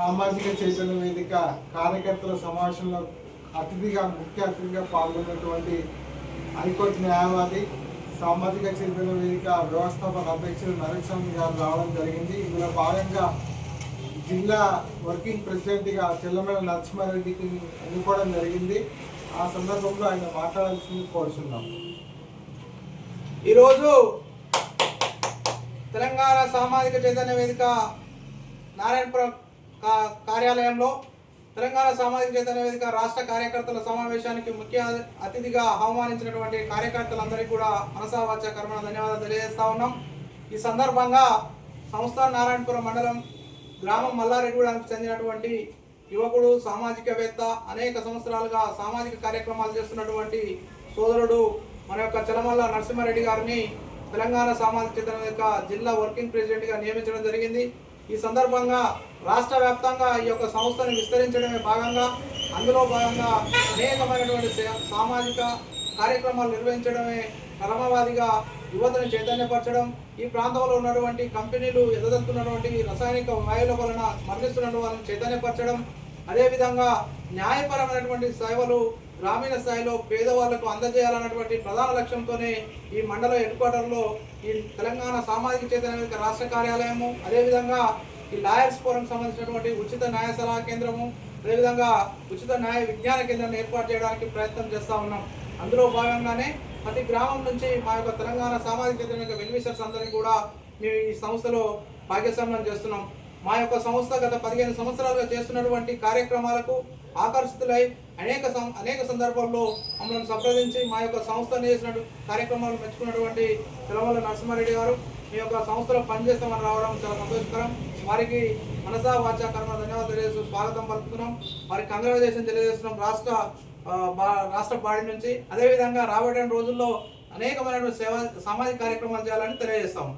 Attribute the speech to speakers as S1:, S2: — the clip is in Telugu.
S1: సామాజిక చైతన్య వేదిక కార్యకర్తల సమావేశంలో ముఖ్య అతిథిగా పాల్గొన్నటువంటి హైకోర్టు న్యాయవాది సామాజిక చైతన్య వేదిక వ్యవస్థాపక అధ్యక్షుడు నరేష్ స్వామి గారు రావడం జరిగింది. ఇందులో భాగంగా జిల్లా వర్కింగ్ ప్రెసిడెంట్గా చెల్లమెల నరసింహారెడ్డికి ఎన్నుకోవడం జరిగింది. ఆ సందర్భంలో ఆయన మాట్లాడాల్సింది కోరుతున్నాం.
S2: ఈరోజు తెలంగాణ సామాజిక చైతన్య వేదిక నారాయణపురం కార్యాలయంలో తెలంగాణ సామాజిక చైతన్య వేదిక రాష్ట్ర కార్యకర్తల సమావేశానికి ముఖ్య అతిథిగా ఆహ్వానించినటువంటి కార్యకర్తలందరికీ కూడా మనసా వాచా కర్మణ ధన్యవాదాలు తెలియజేస్తా ఉన్నాం. ఈ సందర్భంగా సంస్థ నారాయణపురం మండలం గ్రామం మల్లారెడ్డిగూడానికి చెందినటువంటి యువకుడు, సామాజికవేత్త, అనేక సంవత్సరాలుగా సామాజిక కార్యక్రమాలు చేస్తున్నటువంటి సోదరుడు మన యొక్క చలమల్ల నరసింహారెడ్డి గారిని తెలంగాణ సామాజిక చైతన్య వేదిక జిల్లా వర్కింగ్ ప్రెసిడెంట్గా నియమించడం జరిగింది. ఈ సందర్భంగా రాష్ట్ర వ్యాప్తంగా ఈ యొక్క సంస్థను విస్తరించడమే భాగంగా అందులో భాగంగా అనేకమైనటువంటి సామాజిక కార్యక్రమాలు నిర్వహించడమే క్రమవాదిగా యువతను చైతన్యపరచడం, ఈ ప్రాంతంలో ఉన్నటువంటి కంపెనీలు ఎదుగుతున్నటువంటి రసాయనిక వాయువుల వలన మరణిస్తున్న వాళ్ళని చైతన్యపరచడం, అదేవిధంగా న్యాయపరమైనటువంటి సేవలు గ్రామీణ స్థాయిలో పేదవాళ్లకు అందజేయాలన్నటువంటి ప్రధాన లక్ష్యంతోనే ఈ మండల హెడ్ క్వార్టర్లో ఈ తెలంగాణ సామాజిక చైతన్య వేదిక రాష్ట్ర కార్యాలయము, అదేవిధంగా ఈ లాయర్స్ ఫోరంకి సంబంధించినటువంటి ఉచిత న్యాయ సలహా కేంద్రము, అదేవిధంగా ఉచిత న్యాయ విజ్ఞాన కేంద్రాన్ని ఏర్పాటు చేయడానికి ప్రయత్నం చేస్తూ ఉన్నాం. అందులో భాగంగానే ప్రతి గ్రామం నుంచి మా యొక్క తెలంగాణ సామాజిక చైతన్య వెల్విషర్స్ అందరినీ కూడా మేము ఈ సంస్థలో భాగస్వామ్యం చేస్తున్నాం. మా యొక్క సంస్థ గత 15 సంవత్సరాలుగా చేస్తున్నటువంటి కార్యక్రమాలకు ఆకర్షితులై అనేక సందర్భాల్లో మమ్మల్ని సంప్రదించి మా యొక్క సంస్థను చేసిన కార్యక్రమాలు మెచ్చుకున్నటువంటి తెలంగాణ నరసింహారెడ్డి గారు మీ యొక్క సంస్థలో పనిచేస్తామని రావడం చాలా సంతోషకరం. వారికి మనసా వాచా కర్మ ధన్యవాదాలు తెలియజేస్తూ స్వాగతం పలుకుతున్నాం. వారికి కంగ్రాచులేషన్ తెలియజేస్తున్నాం రాష్ట్ర బాడీ నుంచి. అదేవిధంగా రాబోయే రోజుల్లో అనేకమైన సామాజిక కార్యక్రమాలు చేయాలని తెలియజేస్తాము.